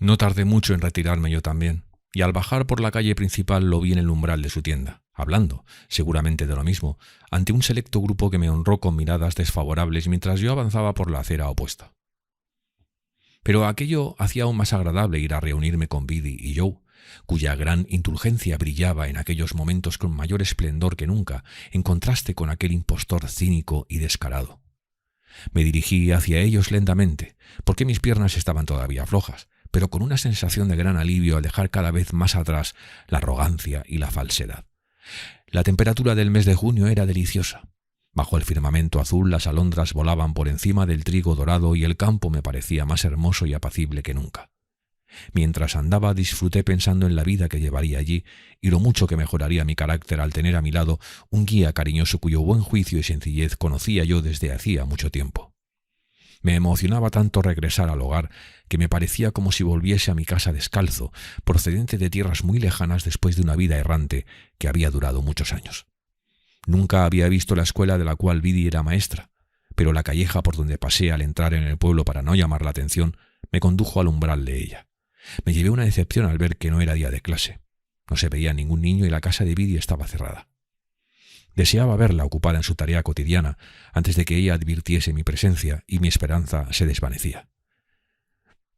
No tardé mucho en retirarme yo también, y al bajar por la calle principal lo vi en el umbral de su tienda, hablando, seguramente de lo mismo, ante un selecto grupo que me honró con miradas desfavorables mientras yo avanzaba por la acera opuesta. Pero aquello hacía aún más agradable ir a reunirme con Biddy y Joe, cuya gran indulgencia brillaba en aquellos momentos con mayor esplendor que nunca, en contraste con aquel impostor cínico y descarado. Me dirigí hacia ellos lentamente, porque mis piernas estaban todavía flojas, pero con una sensación de gran alivio al dejar cada vez más atrás la arrogancia y la falsedad. La temperatura del mes de junio era deliciosa. Bajo el firmamento azul las alondras volaban por encima del trigo dorado y el campo me parecía más hermoso y apacible que nunca. Mientras andaba disfruté pensando en la vida que llevaría allí y lo mucho que mejoraría mi carácter al tener a mi lado un guía cariñoso cuyo buen juicio y sencillez conocía yo desde hacía mucho tiempo. Me emocionaba tanto regresar al hogar que me parecía como si volviese a mi casa descalzo, procedente de tierras muy lejanas después de una vida errante que había durado muchos años. Nunca había visto la escuela de la cual Biddy era maestra, pero la calleja por donde pasé al entrar en el pueblo para no llamar la atención me condujo al umbral de ella. Me llevé una decepción al ver que no era día de clase. No se veía ningún niño y la casa de Biddy estaba cerrada. Deseaba verla ocupada en su tarea cotidiana antes de que ella advirtiese mi presencia y mi esperanza se desvanecía.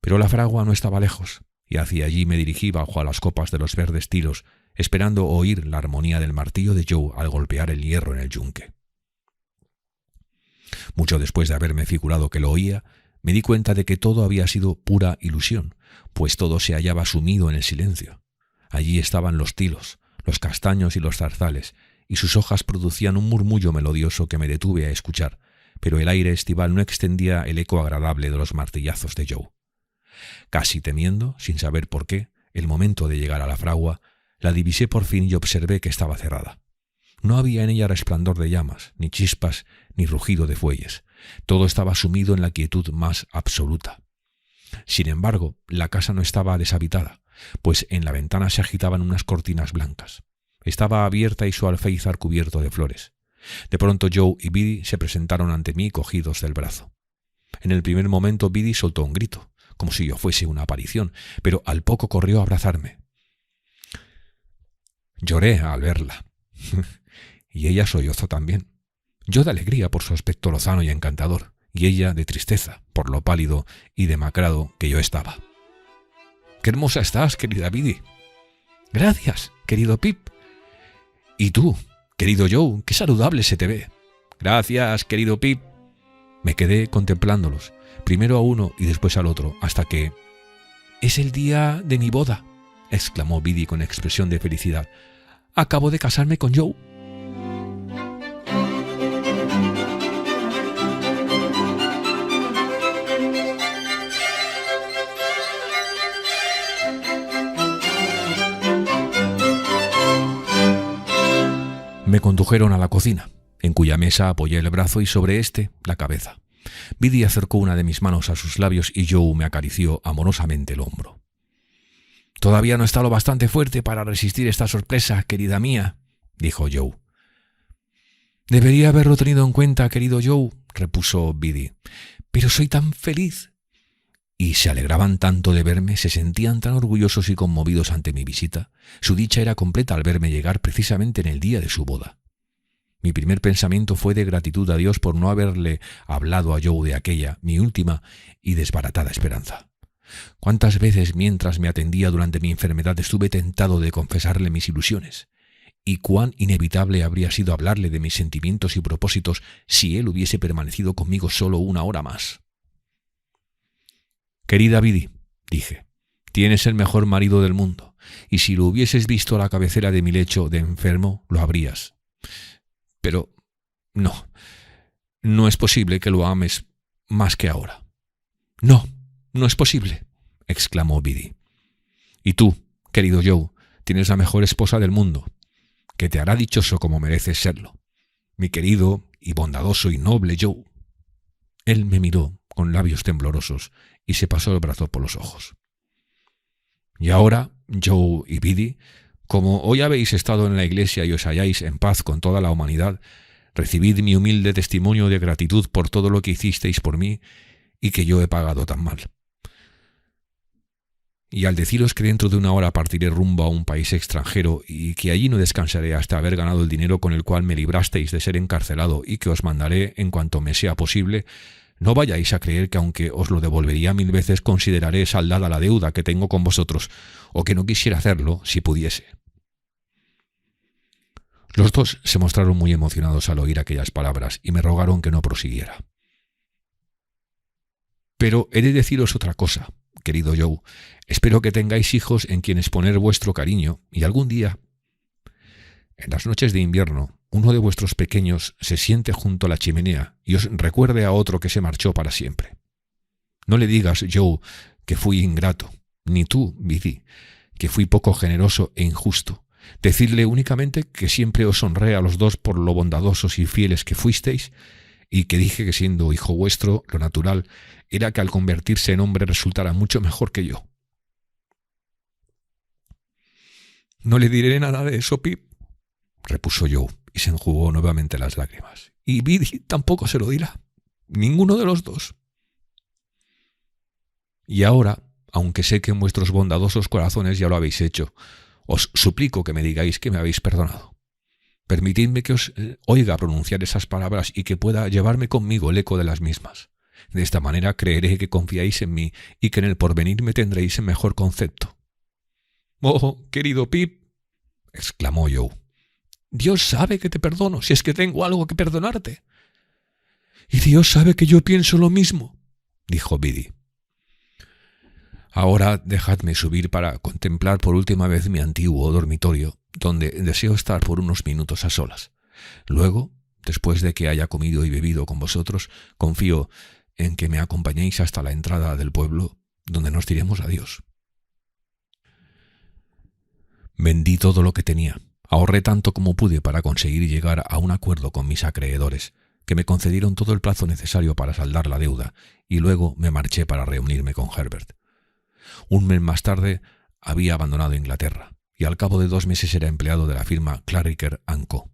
Pero la fragua no estaba lejos y hacia allí me dirigí bajo a las copas de los verdes tiros, esperando oír la armonía del martillo de Joe al golpear el hierro en el yunque. Mucho después de haberme figurado que lo oía, me di cuenta de que todo había sido pura ilusión, pues todo se hallaba sumido en el silencio. Allí estaban los tilos, los castaños y los zarzales, y sus hojas producían un murmullo melodioso que me detuve a escuchar, pero el aire estival no extendía el eco agradable de los martillazos de Joe. Casi temiendo, sin saber por qué, el momento de llegar a la fragua, la divisé por fin y observé que estaba cerrada. No había en ella resplandor de llamas, ni chispas, ni rugido de fuelles. Todo estaba sumido en la quietud más absoluta. Sin embargo, la casa no estaba deshabitada, pues en la ventana se agitaban unas cortinas blancas. Estaba abierta y su alféizar cubierto de flores. De pronto Joe y Biddy se presentaron ante mí cogidos del brazo. En el primer momento Biddy soltó un grito, como si yo fuese una aparición, pero al poco corrió a abrazarme. Lloré al verla, y ella sollozó también. Yo de alegría por su aspecto lozano y encantador, y ella de tristeza por lo pálido y demacrado que yo estaba. «¡Qué hermosa estás, querida Biddy!» «Gracias, querido Pip». «Y tú, querido Joe, qué saludable se te ve». «Gracias, querido Pip». Me quedé contemplándolos, primero a uno y después al otro, hasta que... «Es el día de mi boda», exclamó Biddy con expresión de felicidad. «Acabo de casarme con Joe». Me condujeron a la cocina, en cuya mesa apoyé el brazo y sobre éste la cabeza. Biddy acercó una de mis manos a sus labios y Joe me acarició amorosamente el hombro. «Todavía no está lo bastante fuerte para resistir esta sorpresa, querida mía», dijo Joe. «Debería haberlo tenido en cuenta, querido Joe», repuso Biddy. «Pero soy tan feliz». Y se alegraban tanto de verme, se sentían tan orgullosos y conmovidos ante mi visita. Su dicha era completa al verme llegar precisamente en el día de su boda. Mi primer pensamiento fue de gratitud a Dios por no haberle hablado a Joe de aquella, mi última y desbaratada esperanza. Cuántas veces mientras me atendía durante mi enfermedad estuve tentado de confesarle mis ilusiones, y cuán inevitable habría sido hablarle de mis sentimientos y propósitos si él hubiese permanecido conmigo solo una hora más. «Querida Biddy», dije, «tienes el mejor marido del mundo, y si lo hubieses visto a la cabecera de mi lecho de enfermo, lo habrías. Pero no es posible que lo ames más que ahora». No es posible», exclamó Biddy. «Y tú, querido Joe, tienes la mejor esposa del mundo, que te hará dichoso como mereces serlo. Mi querido y bondadoso y noble Joe». Él me miró con labios temblorosos y se pasó el brazo por los ojos. «Y ahora, Joe y Biddy, como hoy habéis estado en la iglesia y os halláis en paz con toda la humanidad, recibid mi humilde testimonio de gratitud por todo lo que hicisteis por mí y que yo he pagado tan mal». Y al deciros que dentro de una hora partiré rumbo a un país extranjero y que allí no descansaré hasta haber ganado el dinero con el cual me librasteis de ser encarcelado y que os mandaré en cuanto me sea posible, no vayáis a creer que aunque os lo devolvería 1000 veces consideraré saldada la deuda que tengo con vosotros, o que no quisiera hacerlo si pudiese. Los dos se mostraron muy emocionados al oír aquellas palabras y me rogaron que no prosiguiera. Pero he de deciros otra cosa, querido Joe. Espero que tengáis hijos en quienes poner vuestro cariño y algún día, en las noches de invierno, uno de vuestros pequeños se siente junto a la chimenea y os recuerde a otro que se marchó para siempre. No le digas, Joe, que fui ingrato, ni tú, Biddy, que fui poco generoso e injusto. Decidle únicamente que siempre os honré a los dos por lo bondadosos y fieles que fuisteis, y que dije que siendo hijo vuestro, lo natural era que al convertirse en hombre resultara mucho mejor que yo. No le diré nada de eso, Pip, repuso Joe, y se enjugó nuevamente las lágrimas. Y Biddy tampoco se lo dirá. Ninguno de los dos. Y ahora, aunque sé que en vuestros bondadosos corazones ya lo habéis hecho, os suplico que me digáis que me habéis perdonado. Permitidme que os oiga pronunciar esas palabras y que pueda llevarme conmigo el eco de las mismas. De esta manera creeré que confiáis en mí y que en el porvenir me tendréis en mejor concepto. «Oh, querido Pip», exclamó Joe, «Dios sabe que te perdono si es que tengo algo que perdonarte». «Y Dios sabe que yo pienso lo mismo», dijo Biddy. «Ahora dejadme subir para contemplar por última vez mi antiguo dormitorio, donde deseo estar por unos minutos a solas. Luego, después de que haya comido y bebido con vosotros, confío en que me acompañéis hasta la entrada del pueblo, donde nos diremos adiós». Vendí todo lo que tenía. Ahorré tanto como pude para conseguir llegar a un acuerdo con mis acreedores, que me concedieron todo el plazo necesario para saldar la deuda, y luego me marché para reunirme con Herbert. Un mes más tarde había abandonado Inglaterra, y al cabo de 2 meses era empleado de la firma Clarriker & Co.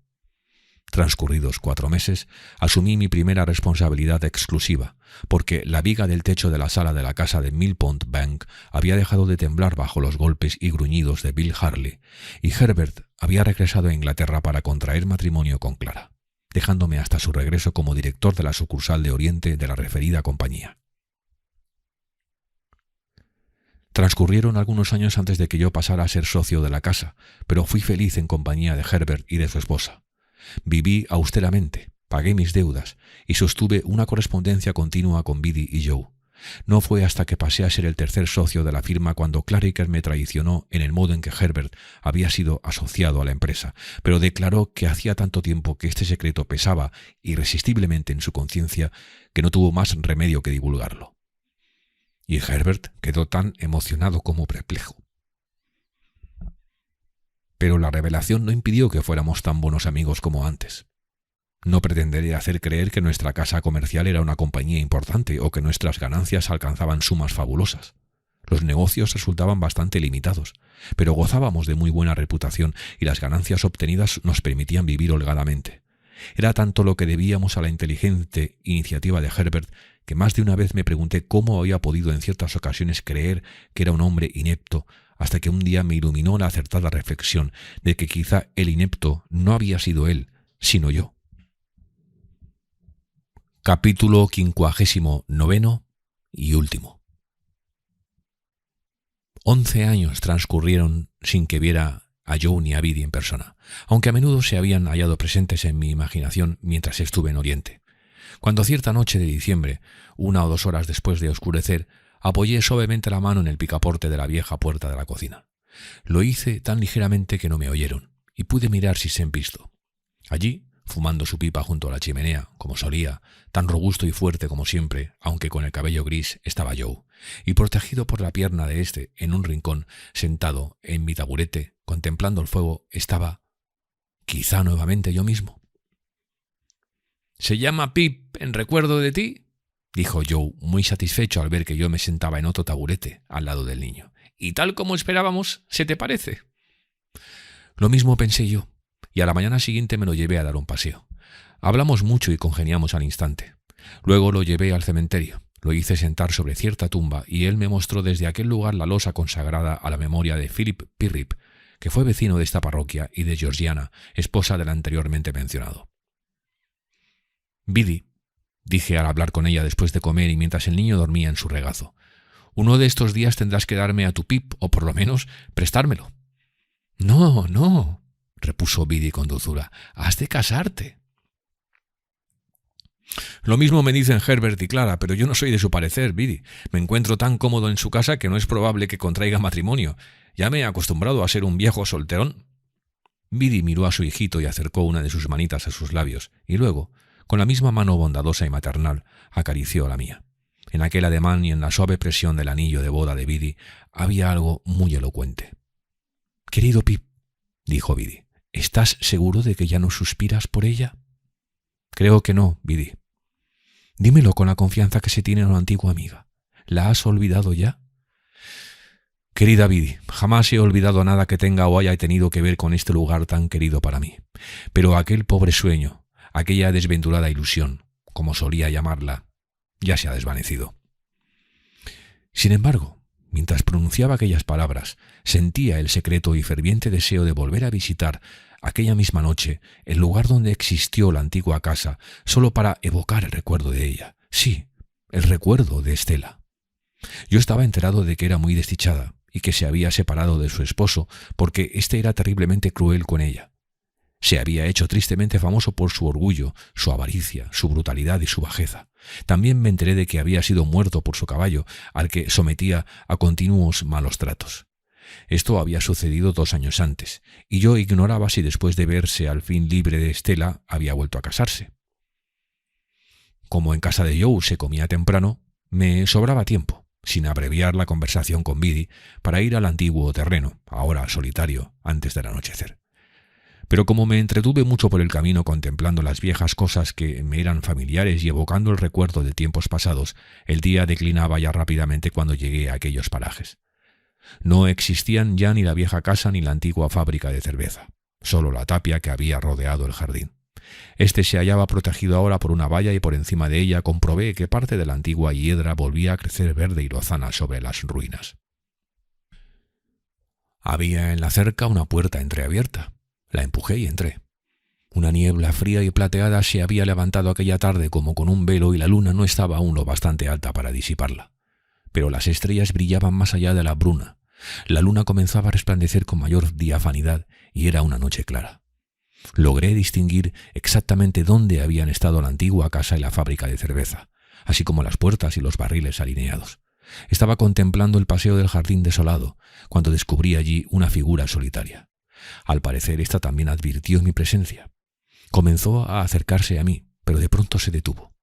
Transcurridos 4 meses, asumí mi primera responsabilidad exclusiva, porque la viga del techo de la sala de la casa de Millpond Bank había dejado de temblar bajo los golpes y gruñidos de Bill Harley, y Herbert había regresado a Inglaterra para contraer matrimonio con Clara, dejándome hasta su regreso como director de la sucursal de Oriente de la referida compañía. Transcurrieron algunos años antes de que yo pasara a ser socio de la casa, pero fui feliz en compañía de Herbert y de su esposa. Viví austeramente, pagué mis deudas y sostuve una correspondencia continua con Biddy y Joe. No fue hasta que pasé a ser el tercer socio de la firma cuando Clarriker me traicionó en el modo en que Herbert había sido asociado a la empresa, pero declaró que hacía tanto tiempo que este secreto pesaba irresistiblemente en su conciencia que no tuvo más remedio que divulgarlo. Y Herbert quedó tan emocionado como perplejo. Pero la revelación no impidió que fuéramos tan buenos amigos como antes. No pretenderé hacer creer que nuestra casa comercial era una compañía importante o que nuestras ganancias alcanzaban sumas fabulosas. Los negocios resultaban bastante limitados, pero gozábamos de muy buena reputación y las ganancias obtenidas nos permitían vivir holgadamente. Era tanto lo que debíamos a la inteligente iniciativa de Herbert que más de una vez me pregunté cómo había podido en ciertas ocasiones creer que era un hombre inepto, hasta que un día me iluminó la acertada reflexión de que quizá el inepto no había sido él, sino yo. Capítulo 59 y último. 11 años transcurrieron sin que viera a Joe ni a Biddy en persona, aunque a menudo se habían hallado presentes en mi imaginación mientras estuve en Oriente. Cuando cierta noche de diciembre, 1 o 2 horas después de oscurecer, apoyé suavemente la mano en el picaporte de la vieja puerta de la cocina. Lo hice tan ligeramente que no me oyeron, y pude mirar si se han visto. Allí, fumando su pipa junto a la chimenea, como solía, tan robusto y fuerte como siempre, aunque con el cabello gris, estaba Joe, y protegido por la pierna de éste, en un rincón, sentado en mi taburete, contemplando el fuego, estaba, quizá nuevamente yo mismo. «¿Se llama Pip en recuerdo de ti?», dijo Joe, muy satisfecho al ver que yo me sentaba en otro taburete al lado del niño. «Y tal como esperábamos, ¿se te parece?». Lo mismo pensé yo, y a la mañana siguiente me lo llevé a dar un paseo. Hablamos mucho y congeniamos al instante. Luego lo llevé al cementerio. Lo hice sentar sobre cierta tumba y él me mostró desde aquel lugar la losa consagrada a la memoria de Philip Pirrip, que fue vecino de esta parroquia, y de Georgiana, esposa del anteriormente mencionado. «Biddy», dije al hablar con ella después de comer y mientras el niño dormía en su regazo, «uno de estos días tendrás que darme a tu Pip, o por lo menos prestármelo». «No, no», repuso Biddy con dulzura, «has de casarte». «Lo mismo me dicen Herbert y Clara, pero yo no soy de su parecer, Biddy. Me encuentro tan cómodo en su casa que no es probable que contraiga matrimonio. Ya me he acostumbrado a ser un viejo solterón». Biddy miró a su hijito y acercó una de sus manitas a sus labios, y luego, con la misma mano bondadosa y maternal, acarició la mía. En aquel ademán y en la suave presión del anillo de boda de Biddy había algo muy elocuente. «Querido Pip», dijo Biddy, «¿estás seguro de que ya no suspiras por ella?» «Creo que no, Biddy». «Dímelo con la confianza que se tiene en una antigua amiga. ¿La has olvidado ya?» «Querida Biddy, jamás he olvidado nada que tenga o haya tenido que ver con este lugar tan querido para mí. Pero aquel pobre sueño, aquella desventurada ilusión, como solía llamarla, ya se ha desvanecido». Sin embargo, mientras pronunciaba aquellas palabras, sentía el secreto y ferviente deseo de volver a visitar aquella misma noche el lugar donde existió la antigua casa, solo para evocar el recuerdo de ella. Sí, el recuerdo de Estela. Yo estaba enterado de que era muy desdichada y que se había separado de su esposo porque éste era terriblemente cruel con ella. Se había hecho tristemente famoso por su orgullo, su avaricia, su brutalidad y su bajeza. También me enteré de que había sido muerto por su caballo, al que sometía a continuos malos tratos. Esto había sucedido 2 años antes, y yo ignoraba si después de verse al fin libre de Estela había vuelto a casarse. Como en casa de Joe se comía temprano, me sobraba tiempo, sin abreviar la conversación con Biddy, para ir al antiguo terreno, ahora solitario, antes del anochecer. Pero como me entretuve mucho por el camino contemplando las viejas cosas que me eran familiares y evocando el recuerdo de tiempos pasados, el día declinaba ya rápidamente cuando llegué a aquellos parajes. No existían ya ni la vieja casa ni la antigua fábrica de cerveza, solo la tapia que había rodeado el jardín. Este se hallaba protegido ahora por una valla y por encima de ella comprobé que parte de la antigua hiedra volvía a crecer verde y lozana sobre las ruinas. Había en la cerca una puerta entreabierta. La empujé y entré. Una niebla fría y plateada se había levantado aquella tarde como con un velo y la luna no estaba aún lo bastante alta para disiparla. Pero las estrellas brillaban más allá de la bruna. La luna comenzaba a resplandecer con mayor diafanidad y era una noche clara. Logré distinguir exactamente dónde habían estado la antigua casa y la fábrica de cerveza, así como las puertas y los barriles alineados. Estaba contemplando el paseo del jardín desolado, cuando descubrí allí una figura solitaria. Al parecer, ésta también advirtió mi presencia. Comenzó a acercarse a mí, pero de pronto se detuvo.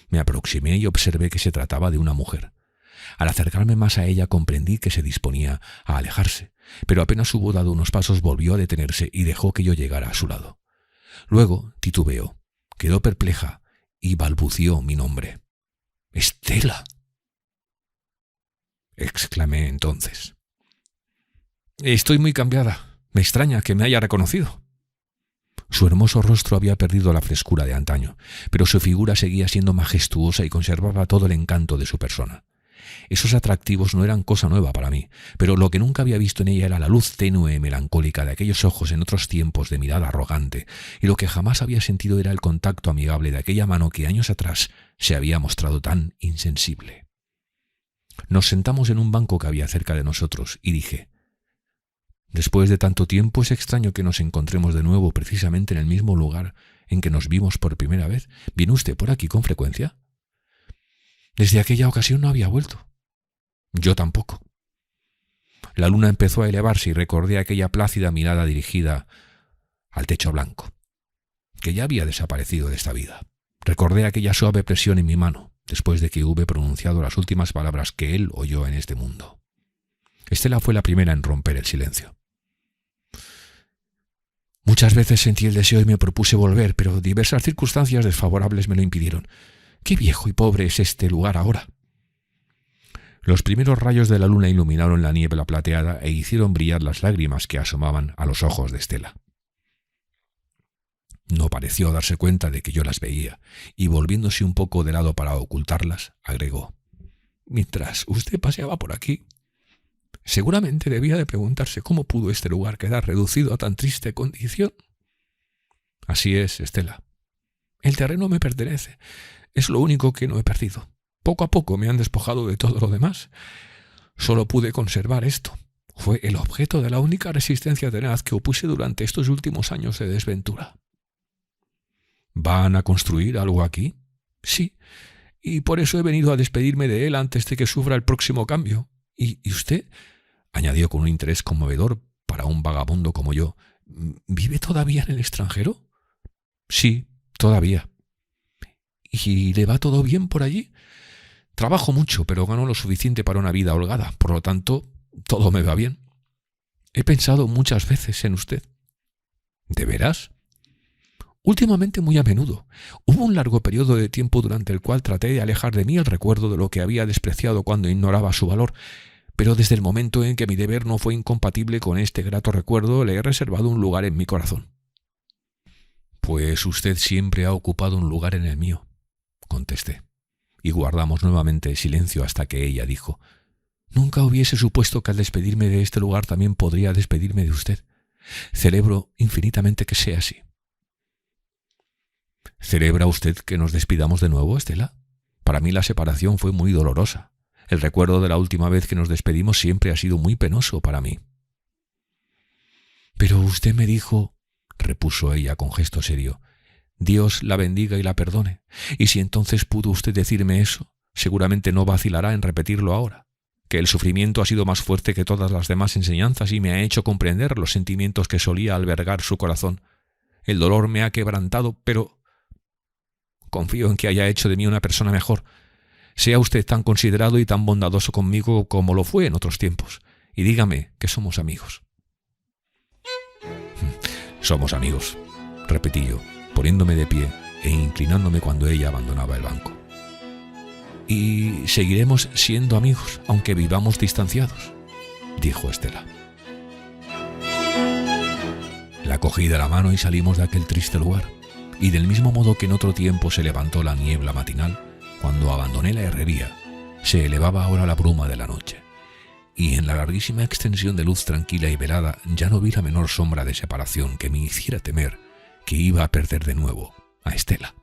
Me aproximé y observé que se trataba de una mujer. Al acercarme más a ella comprendí que se disponía a alejarse, pero apenas hubo dado unos pasos volvió a detenerse y dejó que yo llegara a su lado. Luego titubeó, quedó perpleja y balbució mi nombre. «¡Estela!», exclamé entonces. «Estoy muy cambiada. Me extraña que me haya reconocido». Su hermoso rostro había perdido la frescura de antaño, pero su figura seguía siendo majestuosa y conservaba todo el encanto de su persona. Esos atractivos no eran cosa nueva para mí, pero lo que nunca había visto en ella era la luz tenue y melancólica de aquellos ojos en otros tiempos de mirada arrogante, y lo que jamás había sentido era el contacto amigable de aquella mano que años atrás se había mostrado tan insensible. Nos sentamos en un banco que había cerca de nosotros y dije: «Después de tanto tiempo es extraño que nos encontremos de nuevo precisamente en el mismo lugar en que nos vimos por primera vez. ¿Viene usted por aquí con frecuencia?» «Desde aquella ocasión no había vuelto». «Yo tampoco». La luna empezó a elevarse y recordé aquella plácida mirada dirigida al techo blanco, que ya había desaparecido de esta vida. Recordé aquella suave presión en mi mano, después de que hube pronunciado las últimas palabras que él oyó en este mundo. Estela fue la primera en romper el silencio. «Muchas veces sentí el deseo y me propuse volver, pero diversas circunstancias desfavorables me lo impidieron. Qué viejo y pobre es este lugar ahora». Los primeros rayos de la luna iluminaron la niebla plateada e hicieron brillar las lágrimas que asomaban a los ojos de Estela. No pareció darse cuenta de que yo las veía, y volviéndose un poco de lado para ocultarlas, agregó: mientras usted paseaba por aquí. Seguramente debía de preguntarse cómo pudo este lugar quedar reducido a tan triste condición. Así es, Estela. El terreno me pertenece. Es lo único que no he perdido. Poco a poco me han despojado de todo lo demás. Solo pude conservar esto. Fue el objeto de la única resistencia tenaz que opuse durante estos últimos años de desventura. ¿Van a construir algo aquí? Sí, y por eso he venido a despedirme de él antes de que sufra el próximo cambio. ¿Y usted? Añadió con un interés conmovedor para un vagabundo como yo. ¿Vive todavía en el extranjero? Sí, todavía. ¿Y le va todo bien por allí? Trabajo mucho, pero gano lo suficiente para una vida holgada. Por lo tanto, todo me va bien. He pensado muchas veces en usted. ¿De veras? Últimamente muy a menudo. Hubo un largo periodo de tiempo durante el cual traté de alejar de mí el recuerdo de lo que había despreciado cuando ignoraba su valor, pero desde el momento en que mi deber no fue incompatible con este grato recuerdo, le he reservado un lugar en mi corazón. Pues usted siempre ha ocupado un lugar en el mío, contesté, y guardamos nuevamente silencio hasta que ella dijo: Nunca hubiese supuesto que al despedirme de este lugar también podría despedirme de usted. Celebro infinitamente que sea así. ¿Celebra usted que nos despidamos de nuevo, Estela? Para mí la separación fue muy dolorosa. El recuerdo de la última vez que nos despedimos siempre ha sido muy penoso para mí. Pero usted me dijo, repuso ella con gesto serio, Dios la bendiga y la perdone. Y si entonces pudo usted decirme eso, seguramente no vacilará en repetirlo ahora, que el sufrimiento ha sido más fuerte que todas las demás enseñanzas y me ha hecho comprender los sentimientos que solía albergar su corazón. El dolor me ha quebrantado, pero confío en que haya hecho de mí una persona mejor. Sea usted tan considerado y tan bondadoso conmigo como lo fue en otros tiempos, y dígame que somos amigos. Somos amigos, repetí yo, poniéndome de pie e inclinándome cuando ella abandonaba el banco. Y seguiremos siendo amigos, aunque vivamos distanciados, dijo Estela. La cogí de la mano y salimos de aquel triste lugar, y del mismo modo que en otro tiempo se levantó la niebla matinal, cuando abandoné la herrería, se elevaba ahora la bruma de la noche, y en la larguísima extensión de luz tranquila y velada ya no vi la menor sombra de separación que me hiciera temer que iba a perder de nuevo a Estela.